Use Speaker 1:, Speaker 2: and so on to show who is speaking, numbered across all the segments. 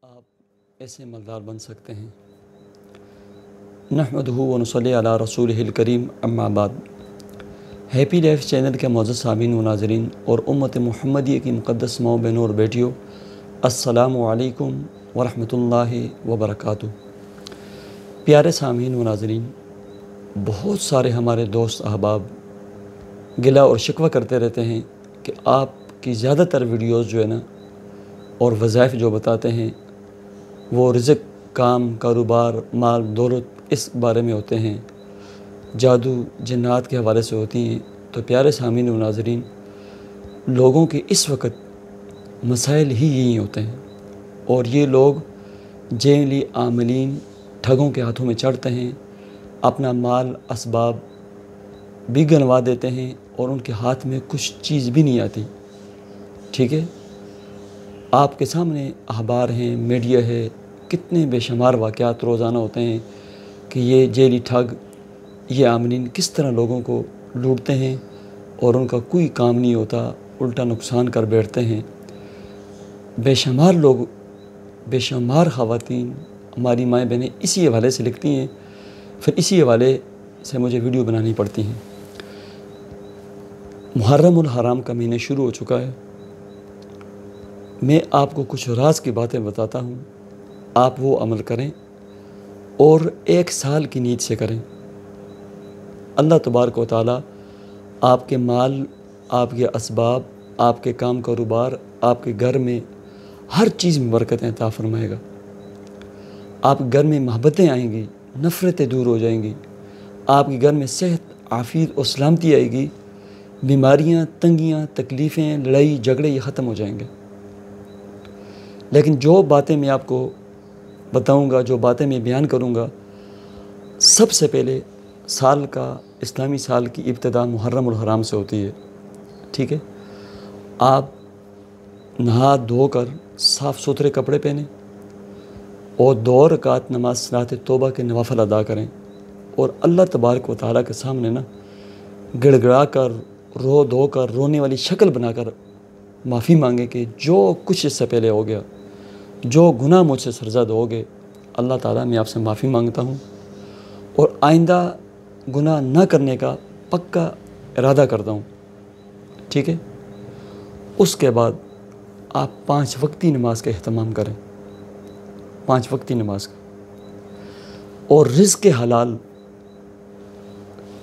Speaker 1: آپ ایسے مالدار بن سکتے ہیں۔ نحمدہ و نصلی علی رسولہ الکریم، اما بعد۔ ہیپی لائف چینل کے معزز سامعین و ناظرین اور امت محمدیہ کی مقدس ماؤں بہنوں اور بیٹیوں، السلام علیکم ورحمۃ اللہ وبرکاتہ۔ پیارے سامعین و ناظرین، بہت سارے ہمارے دوست احباب گلہ اور شکوہ کرتے رہتے ہیں کہ آپ کی زیادہ تر ویڈیوز جو ہے نا اور وظائف جو بتاتے ہیں وہ رزق، کام، کاروبار، مال، دولت اس بارے میں ہوتے ہیں، جادو، جنات کے حوالے سے ہوتی ہیں۔ تو پیارے سامعین و ناظرین، لوگوں کے اس وقت مسائل ہی یہی ہوتے ہیں، اور یہ لوگ جیلی عاملین، ٹھگوں کے ہاتھوں میں چڑھتے ہیں، اپنا مال، اسباب بھی گنوا دیتے ہیں اور ان کے ہاتھ میں کچھ چیز بھی نہیں آتی۔ ٹھیک ہے، آپ کے سامنے اخبار ہیں، میڈیا ہے، کتنے بے شمار واقعات روزانہ ہوتے ہیں کہ یہ جیلی ٹھگ، یہ عاملین کس طرح لوگوں کو لوٹتے ہیں اور ان کا کوئی کام نہیں ہوتا، الٹا نقصان کر بیٹھتے ہیں۔ بے شمار لوگ، بے شمار خواتین، ہماری مائیں بہنیں اسی حوالے سے لکھتی ہیں، پھر اسی حوالے سے مجھے ویڈیو بنانی پڑتی ہیں۔ محرم الحرام کا مہینہ شروع ہو چکا ہے۔ میں آپ کو کچھ راز کی باتیں بتاتا ہوں، آپ وہ عمل کریں اور 1 سال کی نیت سے کریں۔ اللہ تبارک و تعالیٰ آپ کے مال، آپ کے اسباب، آپ کے کام کاروبار، آپ کے گھر میں ہر چیز میں برکتیں عطا فرمائے گا۔ آپ کے گھر میں محبتیں آئیں گی، نفرتیں دور ہو جائیں گی، آپ کے گھر میں صحت، عافیت اور سلامتی آئے گی، بیماریاں، تنگیاں، تکلیفیں، لڑائی جھگڑے یہ ختم ہو جائیں گے۔ لیکن جو باتیں میں آپ کو بتاؤں گا، جو باتیں میں بیان کروں گا، سب سے پہلے سال کا، اسلامی سال کی ابتدا محرم الحرام سے ہوتی ہے۔ ٹھیک ہے، آپ نہا دھو کر صاف ستھرے کپڑے پہنیں اور 2 رکعت نماز صلاۃ توبہ کے نوافل ادا کریں، اور اللہ تبارک و تعالیٰ کے سامنے نا گڑ گڑا کر، رو دھو کر، رونے والی شکل بنا کر معافی مانگیں کہ جو کچھ اس سے پہلے ہو گیا، جو گناہ مجھ سے سرزد ہو گئے، اللہ تعالیٰ میں آپ سے معافی مانگتا ہوں اور آئندہ گناہ نہ کرنے کا پکا ارادہ کرتا ہوں۔ ٹھیک ہے، اس کے بعد آپ 5 وقتی نماز کا اہتمام کریں، 5 وقتی نماز کا، اور رزق حلال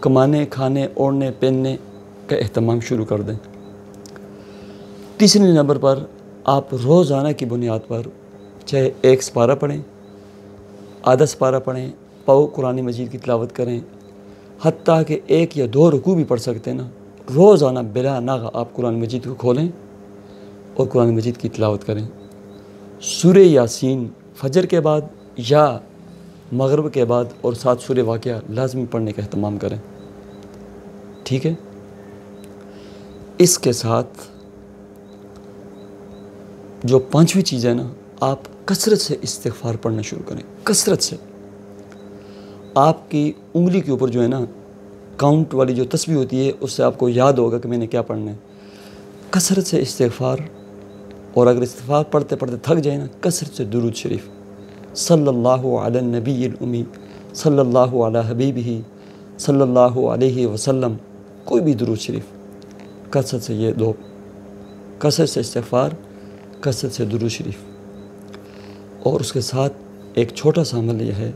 Speaker 1: کمانے، کھانے، اوڑھنے، پہننے کا اہتمام شروع کر دیں۔ تیسرے نمبر پر آپ روزانہ کی بنیاد پر چاہے 1 سپارہ پڑھیں، آدھا سپارہ پڑھیں، پاؤ قرآن مجید کی تلاوت کریں، حتیٰ کہ 1 یا 2 رکوع بھی پڑھ سکتے ہیں نا، روزانہ بلا ناغہ آپ قرآن مجید کو کھولیں اور قرآن مجید کی تلاوت کریں۔ سورہ یاسین فجر کے بعد یا مغرب کے بعد اور 7 سورہ واقعہ لازمی پڑھنے کا اہتمام کریں۔ ٹھیک ہے، اس کے ساتھ جو 5ویں چیز ہے نا، آپ کثرت سے استغفار پڑھنا شروع کریں، کثرت سے۔ آپ کی انگلی کے اوپر جو ہے نا کاؤنٹ والی جو تسبیح ہوتی ہے، اس سے آپ کو یاد ہوگا کہ میں نے کیا پڑھنا ہے۔ کثرت سے استغفار، اور اگر استغفار پڑھتے پڑھتے تھک جائے نا، کثرت سے درود شریف، صلی اللہ علی النبی الامی، صلی اللہ علی حبیبہ، صلی اللہ علیہ وسلم، کوئی بھی درود شریف، کثرت سے یہ 2، کثرت سے استغفار، کثرت سے درود شریف۔ اور اس کے ساتھ ایک چھوٹا سا عمل یہ ہے،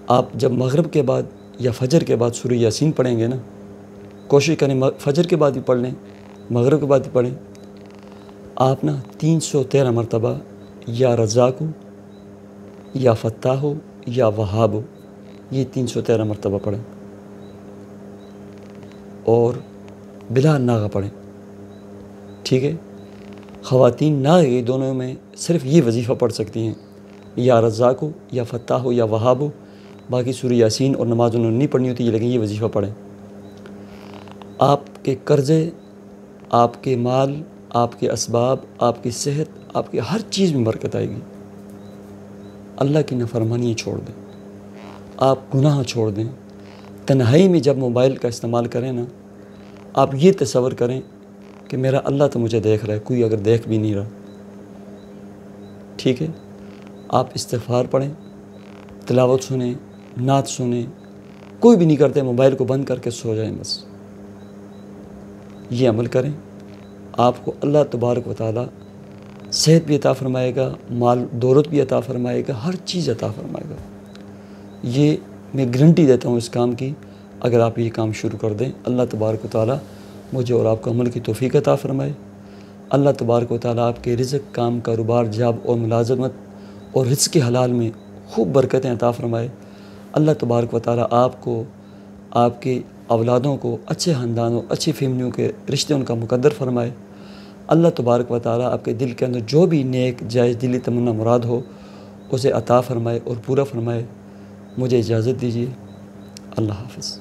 Speaker 1: آپ جب مغرب کے بعد یا فجر کے بعد سورہ یاسین پڑھیں گے نا، کوشش کریں فجر کے بعد بھی پڑھ لیں، مغرب کے بعد بھی پڑھیں، آپ نا 313 مرتبہ یا رزاق ہو، یا فتاح ہو، یا وہاب ہو، یہ 313 مرتبہ پڑھیں اور بلا ناغہ پڑھیں۔ ٹھیک ہے، خواتین ناغہ دونوں میں صرف یہ وظیفہ پڑھ سکتی ہیں، یا رزاق ہو، یا فتاح ہو، یا وہاب ہو، باقی سورہ یاسین اور نماز انہوں نے نہیں پڑھنی ہوتی، لیکن یہ وظیفہ پڑھیں۔ آپ کے قرضے، آپ کے مال، آپ کے اسباب، آپ کی صحت، آپ کی ہر چیز میں برکت آئے گی۔ اللہ کی نافرمانی چھوڑ دیں، آپ گناہ چھوڑ دیں۔ تنہائی میں جب موبائل کا استعمال کریں نا، آپ یہ تصور کریں کہ میرا اللہ تو مجھے دیکھ رہا ہے، کوئی اگر دیکھ بھی نہیں رہا، ٹھیک ہے، آپ استغفار پڑھیں، تلاوت سنیں، نعت سنیں، کوئی بھی نہیں کرتے، موبائل کو بند کر کے سو جائیں بس۔ یہ عمل کریں، آپ کو اللہ تبارک و تعالیٰ صحت بھی عطا فرمائے گا، مال دولت بھی عطا فرمائے گا، ہر چیز عطا فرمائے گا۔ یہ میں گارنٹی دیتا ہوں اس کام کی، اگر آپ یہ کام شروع کر دیں، اللہ تبارک و تعالیٰ مجھے اور آپ کو عمل کی توفیق عطا فرمائے۔ اللہ تبارک و تعالیٰ آپ کے رزق، کام، کاروبار، جاب اور ملازمت اور رزق حلال میں خوب برکتیں عطا فرمائے۔ اللہ تبارک و تعالیٰ آپ کو، آپ کے اولادوں کو اچھے خاندانوں، اچھی فیملیوں کے رشتے ان کا مقدر فرمائے۔ اللہ تبارک و تعالیٰ آپ کے دل کے اندر جو بھی نیک جائز دلی تمنا مراد ہو اسے عطا فرمائے اور پورا فرمائے۔ مجھے اجازت دیجیے، اللہ حافظ۔